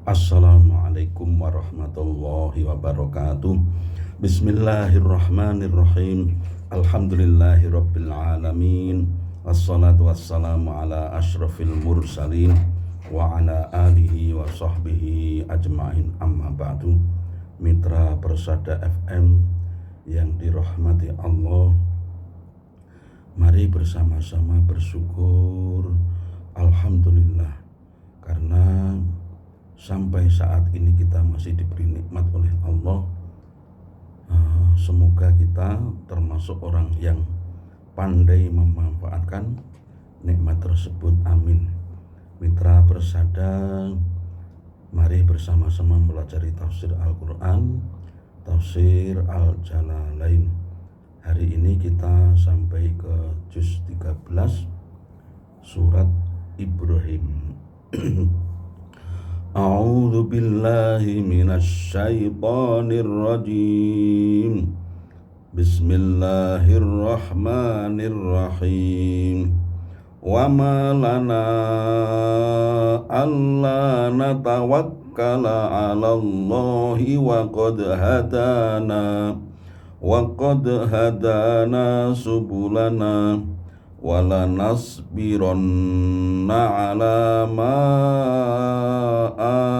Assalamualaikum warahmatullahi wabarakatuh. Bismillahirrahmanirrahim. Alhamdulillahirabbil alamin. Wassalatu wassalamu ala asyrafil mursalin wa ala alihi wa sahbihi ajmain, amma ba'du. Mitra Persada FM yang dirahmati Allah, mari bersama-sama bersyukur alhamdulillah karena sampai saat ini kita masih diberi nikmat oleh Allah. Semoga kita termasuk orang yang pandai memanfaatkan nikmat tersebut, amin. Mitra Persada, mari bersama-sama belajar tafsir Al-Quran, tafsir Al-Jalalain. Hari ini kita sampai ke juz 13 surat Ibrahim. A'udzu billahi minasy syaithanir rajim. Bismillahirrahmanirrahim. Wa ma lana alla natawakkala 'alallahi wa qad hadana subulana wala nasbiranna ala ma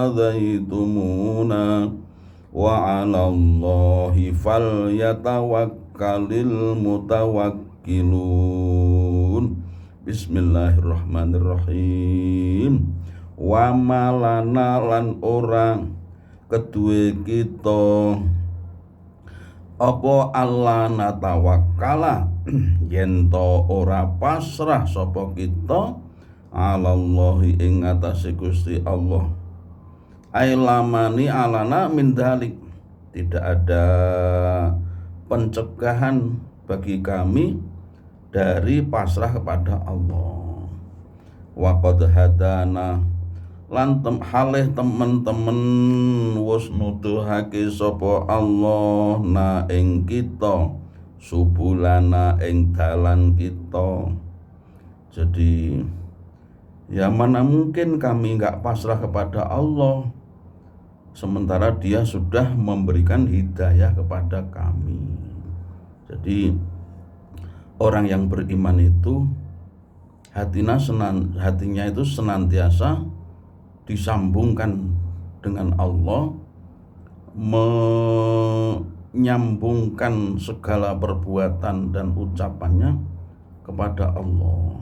adaitumuna wa 'alallahi falyatawakkalil mutawakkilun. Bismillahirrahmanirrahim. Wa malana lan orang kedue kita apa Allah natawakkala yen to ora pasrah sapa kita alallahi ing atase Gusti Allah. Ailamani alana min dalik, tidak ada pencegahan bagi kami dari pasrah kepada Allah. Wa qad hadana lan halih temen-temen wis nuduhake sapa Allah na ing kita subulana ing dalan kita. Jadi ya mana mungkin kami enggak pasrah kepada Allah sementara Dia sudah memberikan hidayah kepada kami. Jadi orang yang beriman itu hatinya itu senantiasa disambungkan dengan Allah, menyambungkan segala perbuatan dan ucapannya kepada Allah.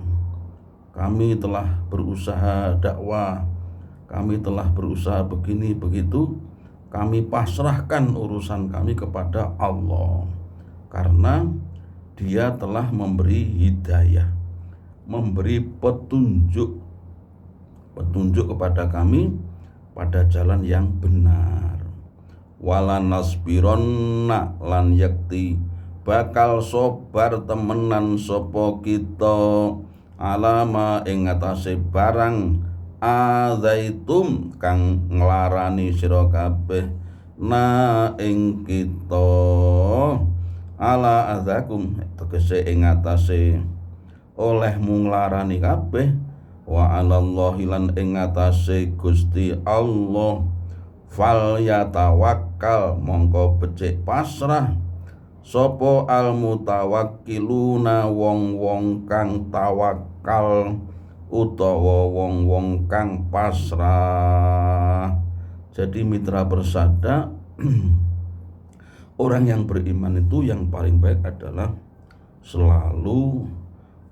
Kami telah berusaha dakwah, kami telah berusaha begini begitu, kami pasrahkan urusan kami kepada Allah karena Dia telah memberi hidayah, memberi petunjuk kepada kami pada jalan yang benar. Wala nasbironna lan yakti bakal sobar temenan sapa kita alama ing atase barang azaitum kang nglarani sira kabeh na ing kita ala azakum tegese ing atase olehmu nglarani kabeh wa 'alallahi lan ing atase Gusti Allah fal yatawakkal mongko becik pasrah sapa al mutawakkiluna wong-wong kang tawakal utawa wong-wong kang pasrah. Jadi mitra Persada, orang yang beriman itu yang paling baik adalah selalu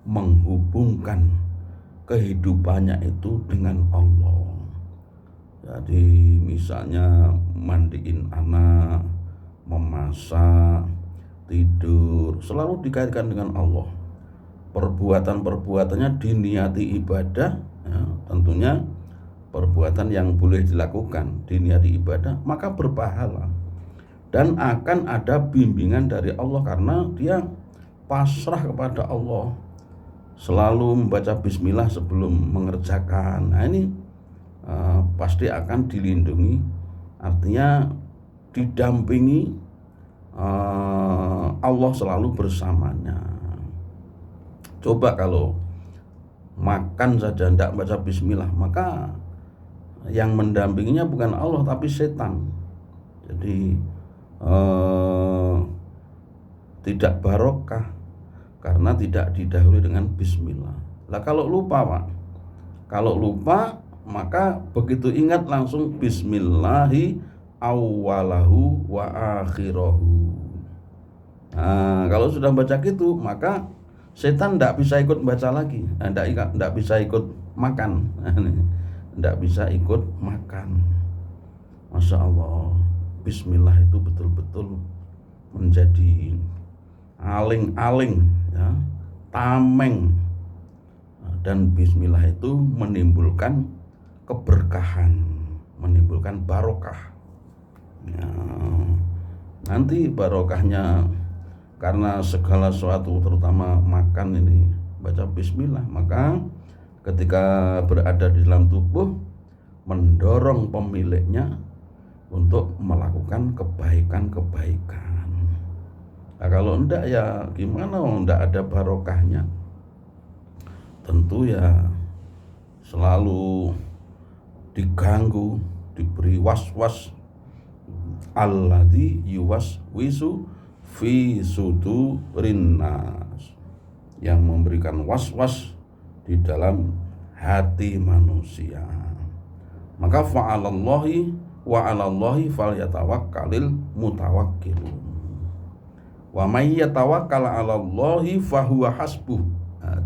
menghubungkan kehidupannya itu dengan Allah. Jadi misalnya mandiin anak, memasak, tidur, selalu dikaitkan dengan Allah. Perbuatan-perbuatannya diniati ibadah, ya, tentunya perbuatan yang boleh dilakukan diniati ibadah, maka berpahala dan akan ada bimbingan dari Allah karena dia pasrah kepada Allah, selalu membaca bismillah sebelum mengerjakan. Nah ini pasti akan dilindungi, artinya didampingi Allah selalu bersamanya. Coba kalau makan saja tidak baca bismillah, maka yang mendampinginya bukan Allah tapi setan. Jadi tidak barokah karena tidak didahului dengan bismillah. Lah kalau lupa Pak, maka begitu ingat langsung bismillahi awwalahu wa akhirahu. Nah, kalau sudah baca gitu maka setan tidak bisa ikut baca lagi, tidak bisa ikut makan, tidak bisa ikut makan. Masya Allah, bismillah itu betul-betul menjadi aling-aling, ya, tameng. Dan bismillah itu menimbulkan keberkahan, menimbulkan barokah. Ya, nanti barokahnya karena segala sesuatu terutama makan ini baca bismillah, maka ketika berada di dalam tubuh mendorong pemiliknya untuk melakukan kebaikan-kebaikan. Nah, kalau enggak ya gimana, enggak ada barokahnya. Tentu ya selalu diganggu, diberi was-was. Alladzi yuwaswisu fi sudurin nas, yang memberikan was-was di dalam hati manusia. Maka fa'alallahi wa 'alallahi falyatawakkalul mutawakkilun. Wa may yatawakkal 'alallahi fahuwa hasbuh.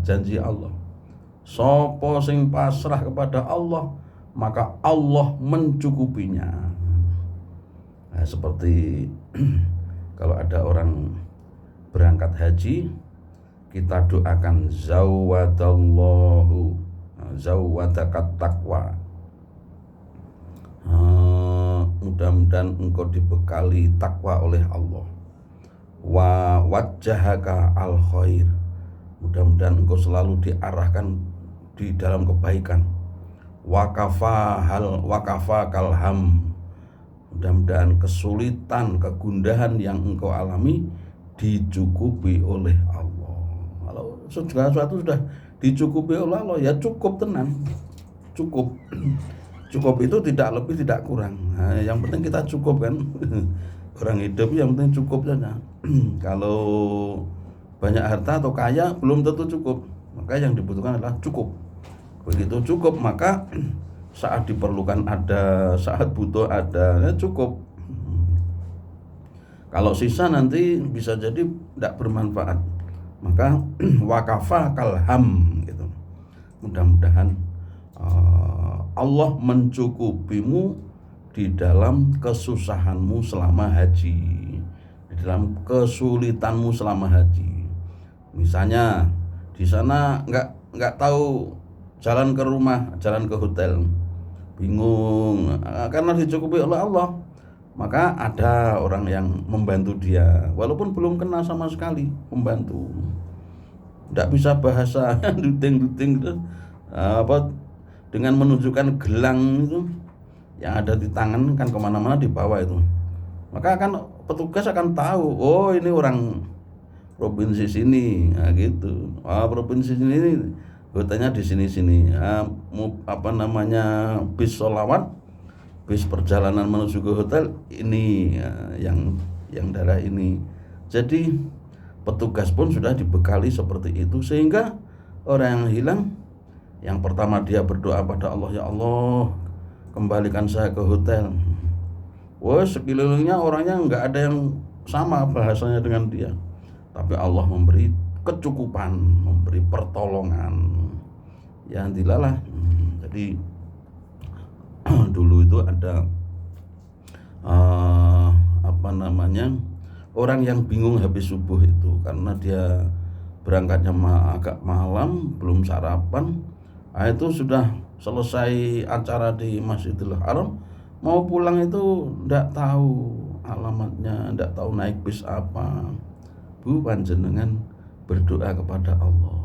Janji Allah, sapa sing pasrah kepada Allah maka Allah mencukupinya. Nah, seperti kalau ada orang berangkat haji, kita doakan zawadallahu zawadakat taqwa. Mudah-mudahan engkau dibekali takwa oleh Allah. Wa wajjahaka al khair, mudah-mudahan engkau selalu diarahkan di dalam kebaikan. Wakafakal ham, mudah-mudahan kesulitan, kegundahan yang engkau alami dicukupi oleh Allah. Kalau segala sesuatu sudah dicukupi oleh Allah, ya cukup tenang, cukup. Cukup itu tidak lebih tidak kurang. Nah, yang penting kita cukup kan. Orang hidup yang penting cukup saja. Kalau banyak harta atau kaya belum tentu cukup. Maka yang dibutuhkan adalah cukup. Begitu cukup maka saat diperlukan ada, saat butuh ada, ya cukup. Kalau sisa nanti bisa jadi tidak bermanfaat. Maka wakafa kalham gitu. Mudah-mudahan Allah mencukupimu di dalam kesusahanmu selama haji, di dalam kesulitanmu selama haji. Misalnya di sana nggak tahu jalan ke rumah, jalan ke hotel, bingung, karena dicukupi oleh Allah, maka ada orang yang membantu dia, walaupun belum kenal sama sekali, membantu. Nggak bisa bahasa duting-duting gitu, dengan menunjukkan gelang itu yang ada di tangan kan kemana-mana dibawa itu, maka petugas akan tahu, oh ini orang provinsi sini, nah gitu. Provinsi sini hotelnya di sini-sini. Bis sholawat, bis perjalanan menuju ke hotel ini, yang daerah ini. Jadi petugas pun sudah dibekali seperti itu, sehingga orang yang hilang, yang pertama dia berdoa pada Allah, ya Allah kembalikan saya ke hotel. Wah, sekelilingnya orangnya nggak ada yang sama bahasanya dengan dia, tapi Allah memberi kecukupan, memberi pertolongan, ya dilalah. Jadi dulu itu ada orang yang bingung habis subuh itu, karena dia berangkatnya agak malam, belum sarapan. Itu sudah selesai acara di Masjidil Haram, mau pulang itu ndak tahu alamatnya, ndak tahu naik bis apa. Bu, panjenengan berdoa kepada Allah.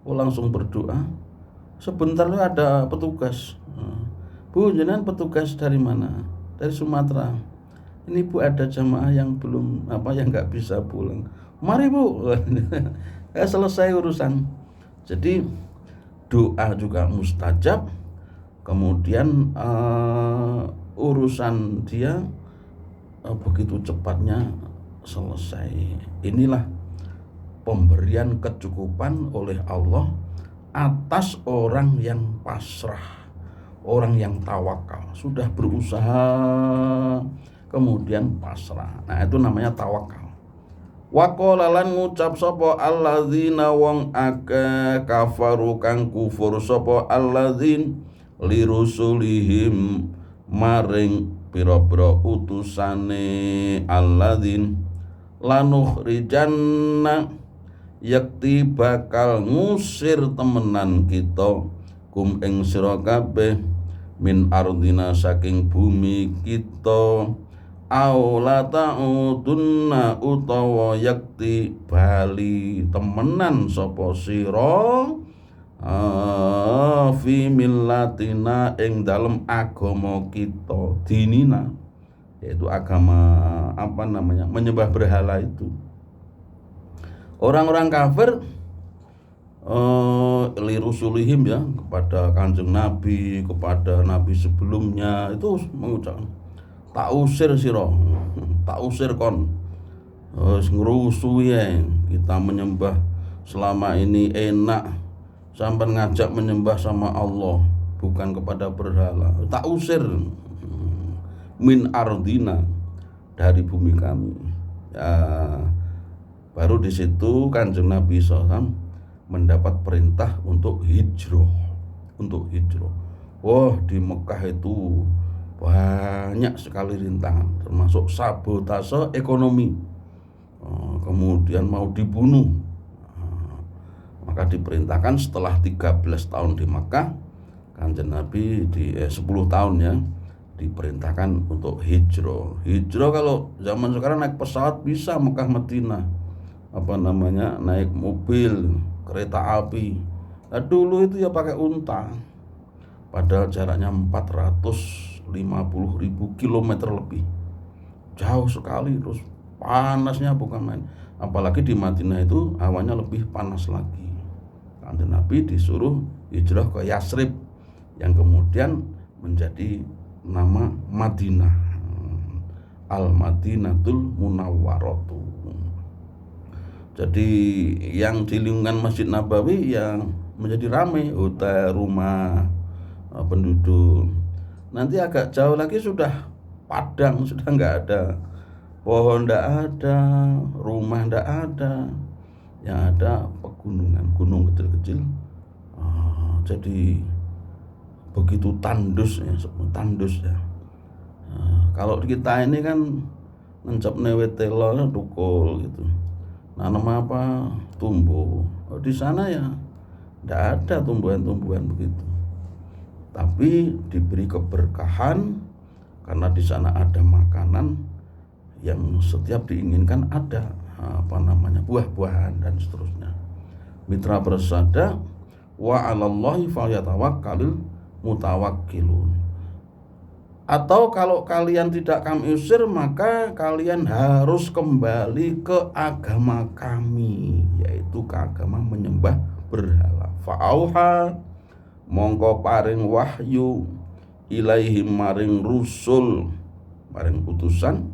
Langsung berdoa. Sebentar ada petugas. Bu, jenengan petugas dari mana? Dari Sumatera. Ini Bu, ada jamaah yang belum yang nggak bisa pulang. Mari Bu. Selesai urusan. Jadi doa juga mustajab, kemudian urusan dia begitu cepatnya selesai. Inilah pemberian kecukupan oleh Allah atas orang yang pasrah, orang yang tawakal, sudah berusaha kemudian pasrah. Nah, itu namanya tawakal. Wa qala lan ngucap sapa alladzina wong akeh kafaru kang kufur sapa alladzin lirusulihim maring pira-pira utusane alladzin lanukhrijanna yakti bakal ngusir temenan kita kum ing sira kabeh min ardina saking bumi kita aula ta'udunna utawa yakti bali temenan sapa sira fi millatina ing dalem agama kita dinina, yaitu agama menyembah berhala itu. Orang-orang kafir lirusulihim ya, kepada kanjeng Nabi, kepada Nabi sebelumnya itu mengucap tak usir sira, tak usir kon, ngerusuhi ya, kita menyembah selama ini enak, sampai ngajak menyembah sama Allah bukan kepada berhala, tak usir min ardina, dari bumi kami ya. Baru di situ kanjeng Nabi SAW mendapat perintah untuk hijrah, Wah, di Mekah itu banyak sekali rintangan, termasuk sabotase ekonomi, kemudian mau dibunuh. Maka diperintahkan setelah 13 tahun di Mekah, kanjeng Nabi di 10 tahun ya, diperintahkan untuk hijrah. Kalau zaman sekarang naik pesawat bisa Mekah Madinah, naik mobil, kereta api. Nah, dulu itu ya pakai unta, padahal jaraknya 450.000 kilometer lebih, jauh sekali, terus panasnya bukan main. Apalagi di Madinah itu awannya lebih panas lagi. Kanjeng Nabi disuruh hijrah ke Yasrib yang kemudian menjadi nama Madinah, Al-Madinatul Munawwaratu. Jadi yang di lingkungan Masjid Nabawi yang menjadi ramai, hotel, rumah, penduduk. Nanti agak jauh lagi sudah padang, sudah nggak ada pohon, nggak ada rumah, nggak ada, yang ada pegunungan, gunung kecil-kecil. Jadi begitu tandus ya. Kalau kita ini kan ngencap newetelo tukul gitu, nanam apa tumbuh. Di sana ya tidak ada tumbuhan-tumbuhan begitu, tapi diberi keberkahan karena di sana ada makanan yang setiap diinginkan ada, buah-buahan dan seterusnya. Mitra bersabda, wa 'alallahi falyatawakkalul mutawakkilun. Atau kalau kalian tidak kami usir, maka kalian harus kembali ke agama kami, yaitu ke agama menyembah berhala. Fa'auha mongko paring wahyu ilaihim maring rusul, maring utusan,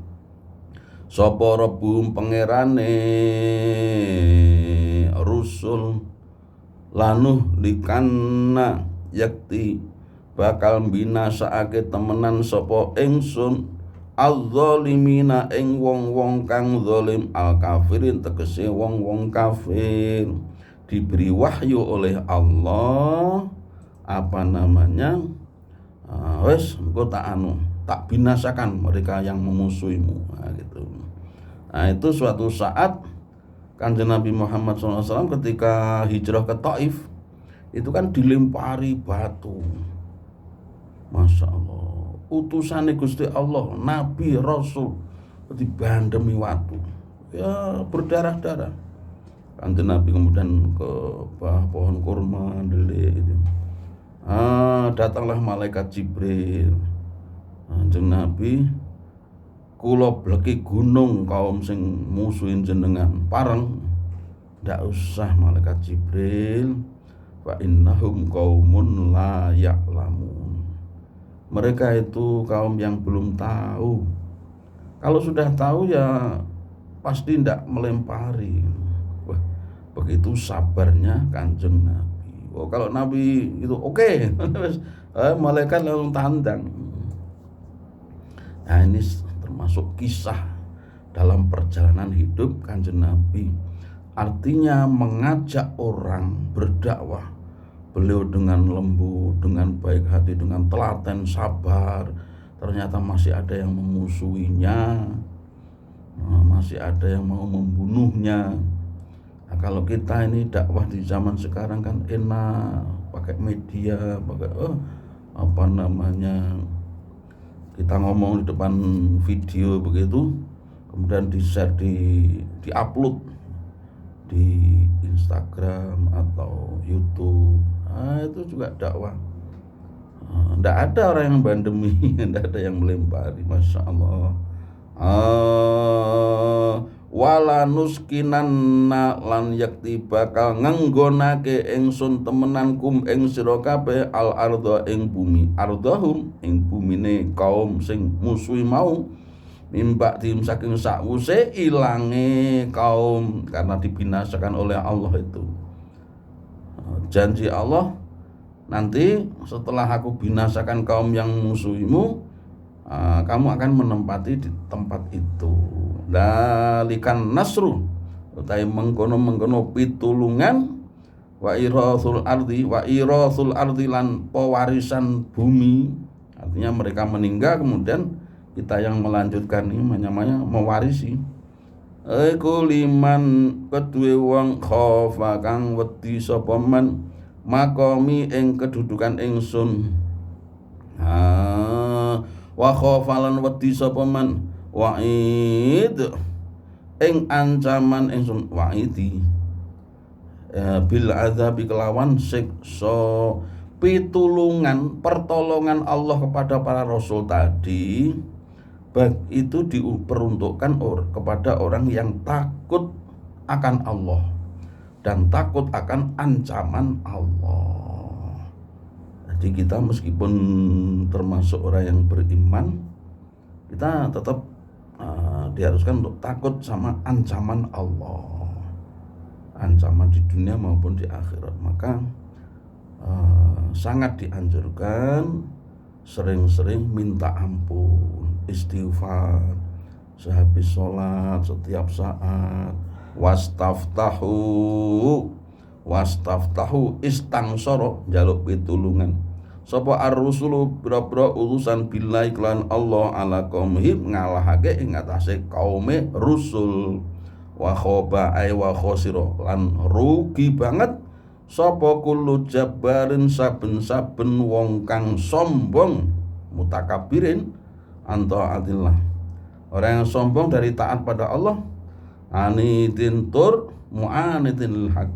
sapa rabbum pangerane rusul, lanuh likanna yakti bakal binasaake temenan sapa ingsun az-zalimina ing wong-wong kang zalim, al-kafirin tegese wong-wong kafir. Diberi wahyu oleh Allah wes engko tak binasakan mereka yang memusuhimu. Gitu. Nah, itu suatu saat kanjeng Nabi Muhammad SAW ketika hijrah ke Taif itu kan dilempari batu. Masya Allah, utusane Gusti Allah, Nabi Rasul dibandemi watu, ya berdarah-darah. Kanjeng Nabi kemudian ke bawah pohon kurma delik itu. Datanglah malaikat Jibril. Kanjeng Nabi, kula bleki gunung kaum sing musuhin jenengan pareng. Ndak usah malaikat Jibril, fa innahum qaumun la ya'lamun. mereka itu kaum yang belum tahu. Kalau sudah tahu ya pasti tidak melempari. Wah, begitu sabarnya Kanjeng Nabi. Oh, kalau Nabi itu oke, malaikat langsung tantang. Nah, ini termasuk kisah dalam perjalanan hidup Kanjeng Nabi. Artinya mengajak orang berdakwah. Beliau dengan lembut, dengan baik hati, dengan telaten, sabar. Ternyata masih ada yang memusuhinya, masih ada yang mau membunuhnya. Nah, kalau kita ini dakwah di zaman sekarang kan enak, pakai media, pakai kita ngomong di depan video begitu, kemudian di-share, di-upload di Instagram atau YouTube. Nah, itu juga dakwah. Tidak ada orang yang bandemi, tidak ada yang melempari. Masya Allah. Wala nuskinanna lan yakti bakal ngenggonake ingsun temenan kum ing sira kabeh al arda ing bumi, ardahum ing bumine kaum sing musuhi mau, mimba dim saking sakwuse ilange kaum karena dibinasakan oleh Allah itu. Janji Allah, nanti setelah aku binasakan kaum yang musuhimu, kamu akan menempati di tempat itu. Dalikan nasru utai mengkono pitulungan wa irasul ardi lan pewarisan bumi. Artinya mereka meninggal kemudian kita yang melanjutkan ini namanya mewarisi. Iku liman kedue wong khofa kang wedi sapa man makomi ing kedudukan ingsun. Wa khofalan wedi sapa man wa'id ing ancaman ingsun wa'idi bil azabi kelawan siksa. Pitulungan pertolongan Allah kepada para rasul tadi itu diperuntukkan kepada orang yang takut akan Allah dan takut akan ancaman Allah. Jadi kita meskipun termasuk orang yang beriman, kita tetap diharuskan untuk takut sama ancaman Allah, ancaman di dunia maupun di akhirat. Maka sangat dianjurkan sering-sering minta ampun, istighfar sehabis sholat, setiap saat. Wastaftahu istangsoro jaluk pitulungan sapa ar-rusulu bira-bira utusan billahi lan Allah ala qaumihim ngalahake ing atase kaume rusul. Wa khoba ay wa khosira lan rugi banget sapa kullu jabbarin saben-saben wong kang sombong mutakabirin antaatillah, orang yang sombong dari taat pada Allah, anidin tur mu'anidin haq,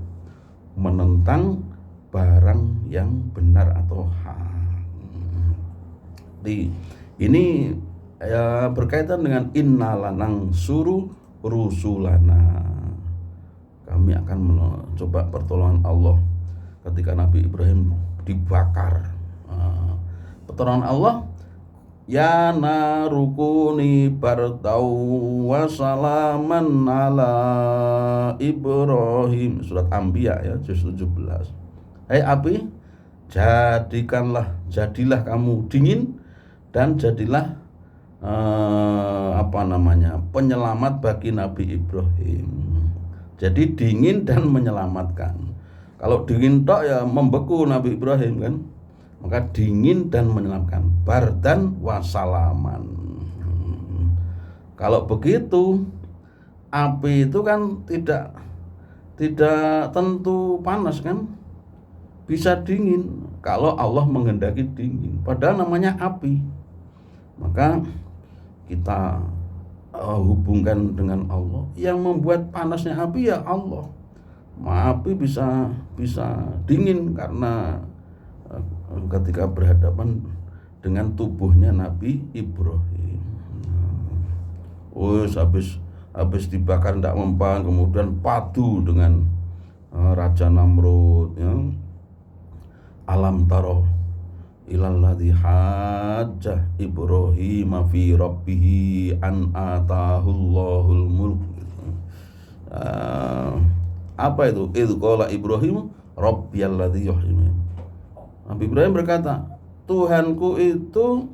menentang barang yang benar atau hak. Ini berkaitan dengan innalanang suruh rusulana. Kami akan mencoba pertolongan Allah ketika Nabi Ibrahim dibakar. Pertolongan Allah, ya narukuni bartau wa salaman ala Ibrahim, surat Anbiya ya juz 17. Hai api, jadilah kamu dingin dan jadilah penyelamat bagi Nabi Ibrahim. Jadi dingin dan menyelamatkan. Kalau dingin tok ya membeku Nabi Ibrahim kan. Maka dingin dan menyelamatkan, bardan wasalaman. Kalau begitu api itu kan tidak tentu panas kan, bisa dingin kalau Allah menghendaki dingin, padahal namanya api. Maka kita hubungkan dengan Allah. Yang membuat panasnya api ya Allah. Api bisa dingin karena ketika berhadapan dengan tubuhnya Nabi Ibrahim. Habis dibakar tidak mempan, kemudian padu dengan Raja Namrud ya. Alam taro ilal ladzi hajjah Ibrahim fi rabbih an atahullahul mulk. Apa itu? Idz qala Ibrahim rabbiyalladzi yuhyi. Nabi Ibrahim berkata, Tuhanku itu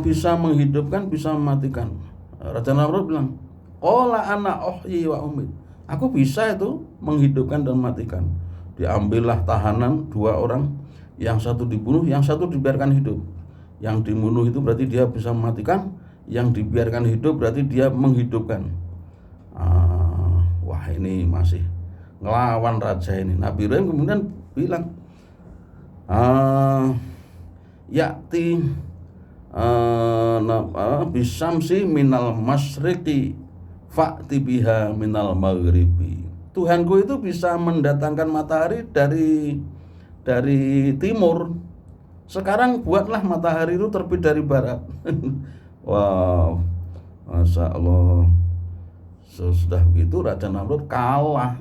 bisa menghidupkan, bisa mematikan. Raja Namrud bilang, qala ana uhyi wa umit. Aku bisa itu menghidupkan dan mematikan. Diambillah tahanan 2 orang, yang satu dibunuh, yang satu dibiarkan hidup. Yang dibunuh itu berarti dia bisa mematikan, yang dibiarkan hidup berarti dia menghidupkan. Wah, ini masih ngelawan raja ini. Nabi Ibrahim kemudian bilang, yakti bisamsi minal masriqi fa'ti biha minal maghribi. Tuhanku itu bisa mendatangkan matahari dari timur. Sekarang buatlah matahari itu terbit dari barat. Wow, Masya Allah. Sesudah begitu Raja Namrud kalah.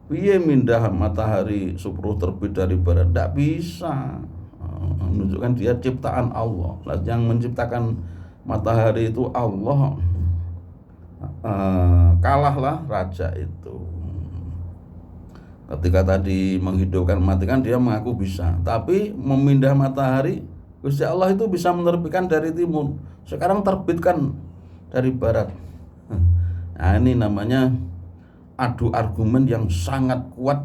Piye mindah matahari supruh terbit dari barat? Tidak bisa. Menunjukkan dia ciptaan Allah. Yang menciptakan matahari itu Allah. Kalahlah raja itu. Ketika tadi menghidupkan mematikan dia mengaku bisa, tapi memindah matahari Gusti Allah itu bisa menerbitkan dari timur. Sekarang terbitkan dari barat. Nah, ini namanya adu argumen yang sangat kuat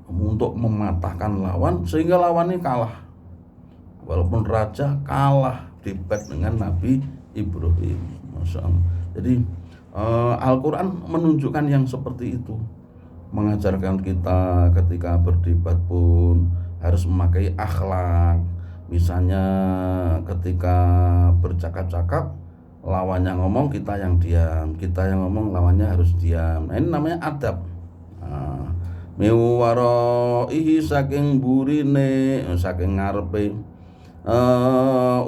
untuk mematahkan lawan sehingga lawannya kalah. Walaupun raja kalah debat dengan Nabi Ibrahim. Masya Allah. Jadi Al-Quran menunjukkan yang seperti itu, mengajarkan kita ketika berdebat pun harus memakai akhlak. Misalnya ketika bercakap-cakap, lawannya ngomong kita yang diam, kita yang ngomong lawannya harus diam. Nah, ini namanya adab. Miwaraihi saking burine, saking ngarepe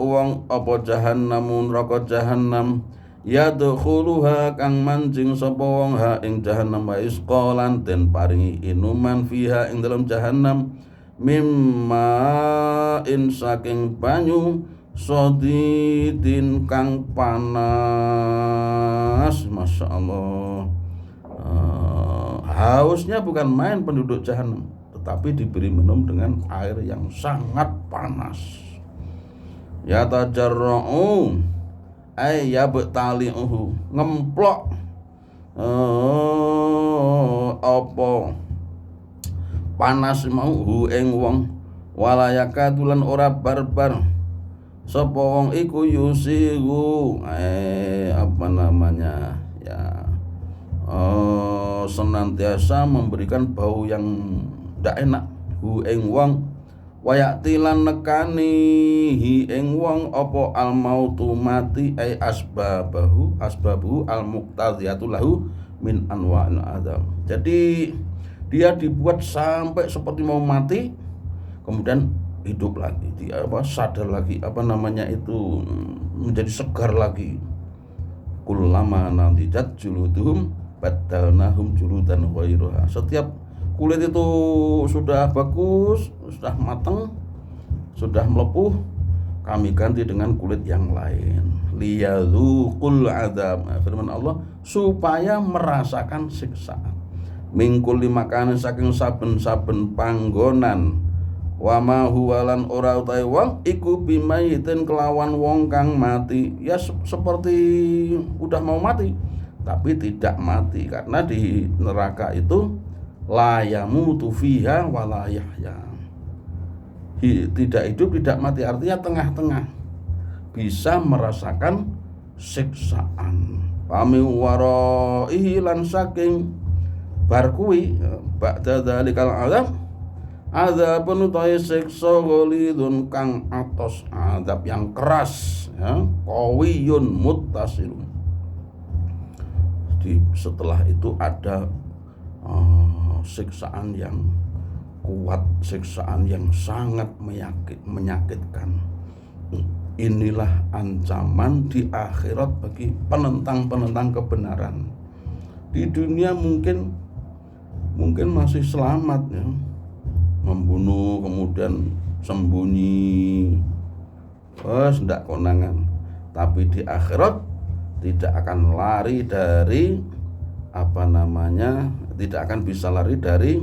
uang apa jahannamun rokok jahannam yadkhuluha kang mancing sapa wong ha ing jahannam wa isqalan den paringi inuman fiha ing dalam jahannam mimma in saking banyu sodidin kang panas. Masya Allah. Hausnya bukan main penduduk jahannam, tetapi diberi minum dengan air yang sangat panas. Ya tajarra'u ay yabtali'uhu, ngemplok apa panas mau hu ing wong walayaka tulan ora barbar sapa wong iku yusigu apa namanya ya senantiasa memberikan bau yang ndak enak hu ing wong wayaktilan nekani hi ing wong apa al mautu mati ai asbabu al muqtadiyatu lahu min anwa'il adzab. Jadi dia dibuat sampai seperti mau mati kemudian hidup lagi, dia sadar lagi, itu menjadi segar lagi. Kullama nadijat juluduhum badalnahum juludan ghairaha. Setiap kulit itu sudah bagus, sudah matang, sudah melepuh, kami ganti dengan kulit yang lain. Liyadzuqul adzab, firman Allah, supaya merasakan siksaan. Mingkul limakan saking saben-saben panggonan. Wa ma huwalan ora utahe wong iku bimayitin kelawan wong kang mati. Ya seperti udah mau mati, tapi tidak mati, karena di neraka itu la yamutu fiha wa la yahya. Tidak hidup, tidak mati, artinya tengah-tengah, bisa merasakan siksaan. Pami waraihi lan saking barkuwi ba'da dzalikal azab penutai siksa ghalidun kang atos, azab yang keras ya, qawiyun muttasilun. Setelah itu ada siksaan yang kuat, siksaan yang sangat menyakitkan. Inilah ancaman di akhirat bagi penentang-penentang kebenaran. Di dunia mungkin masih selamat ya, membunuh kemudian sembunyi, ndak konangan. Tapi di akhirat tidak akan lari dari tidak akan bisa lari dari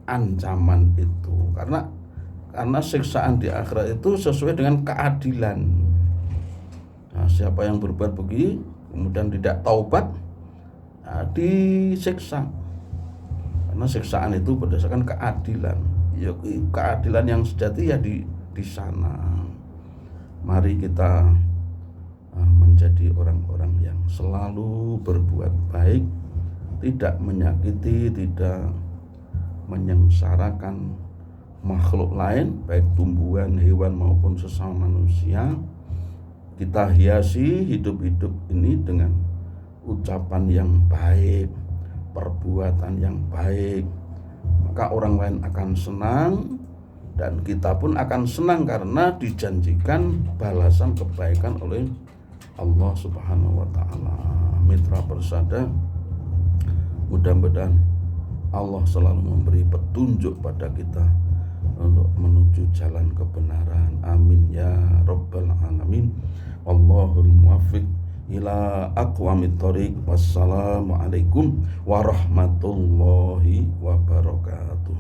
ancaman itu, karena siksaan di akhirat itu sesuai dengan keadilan. Nah, siapa yang berbuat begini kemudian tidak taubat, disiksa. Karena siksaan itu berdasarkan keadilan. Ya, keadilan yang sejati ya di sana. Mari kita menjadi orang-orang yang selalu berbuat baik, tidak menyakiti, tidak menyengsarakan makhluk lain, baik tumbuhan, hewan maupun sesama manusia. Kita hiasi hidup-hidup ini dengan ucapan yang baik, perbuatan yang baik, maka orang lain akan senang dan kita pun akan senang karena dijanjikan balasan kebaikan oleh Allah Subhanahu wa taala. Mitra Persada, mudah-mudahan Allah selalu memberi petunjuk pada kita untuk menuju jalan kebenaran. Amin ya rabbal alamin. Wallahul muwaffiq ila aqwamit thoriq. Wassalamualaikum warahmatullahi wabarakatuh.